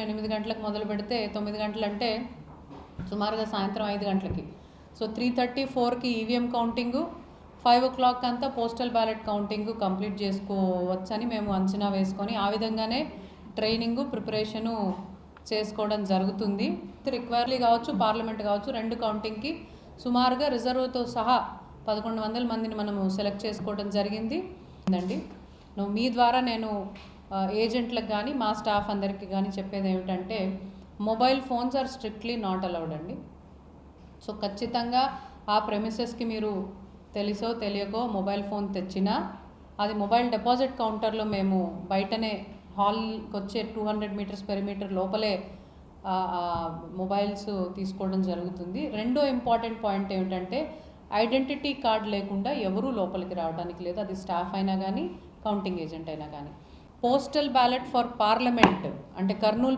8 గంటలకు మొదలు పెడితే 9 గంటలు అంటే సుమారుగా సాయంత్రం 5 గంటలకి. సో 3:30, 4కి ఈవీఎం కౌంటింగు, 5 o'clock అంతా పోస్టల్ బ్యాలెట్ కౌంటింగ్ కంప్లీట్ చేసుకోవచ్చని మేము అంచనా వేసుకొని ఆ విధంగానే ట్రైనింగు ప్రిపరేషను చేసుకోవడం జరుగుతుంది. రిక్వైర్లీ కావచ్చు, పార్లమెంట్ కావచ్చు, 2 కౌంటింగ్కి సుమారుగా రిజర్వ్తో సహా 1100 మందిని మనము సెలెక్ట్ చేసుకోవడం జరిగింది అండి. మీ ద్వారా నేను ఏజెంట్లకు కానీ మా స్టాఫ్ అందరికీ కానీ చెప్పేది ఏమిటంటే, mobile phones are strictly not allowed అండి. సో ఖచ్చితంగా ఆ ప్రెమిసెస్కి మీరు తెలుసో తెలియకో మొబైల్ ఫోన్ తెచ్చినా అది మొబైల్ డిపాజిట్ కౌంటర్లో మేము బయటనే హాల్కి వచ్చే 200 meters పెరిమీటర్ లోపలే మొబైల్స్ తీసుకోవడం జరుగుతుంది. రెండో ఇంపార్టెంట్ పాయింట్ ఏమిటంటే, ఐడెంటిటీ కార్డ్ లేకుండా ఎవరూ లోపలికి రావడానికి లేదు, అది స్టాఫ్ అయినా కానీ కౌంటింగ్ ఏజెంట్ అయినా కానీ. పోస్టల్ బ్యాలెట్ ఫర్ పార్లమెంట్ అంటే కర్నూలు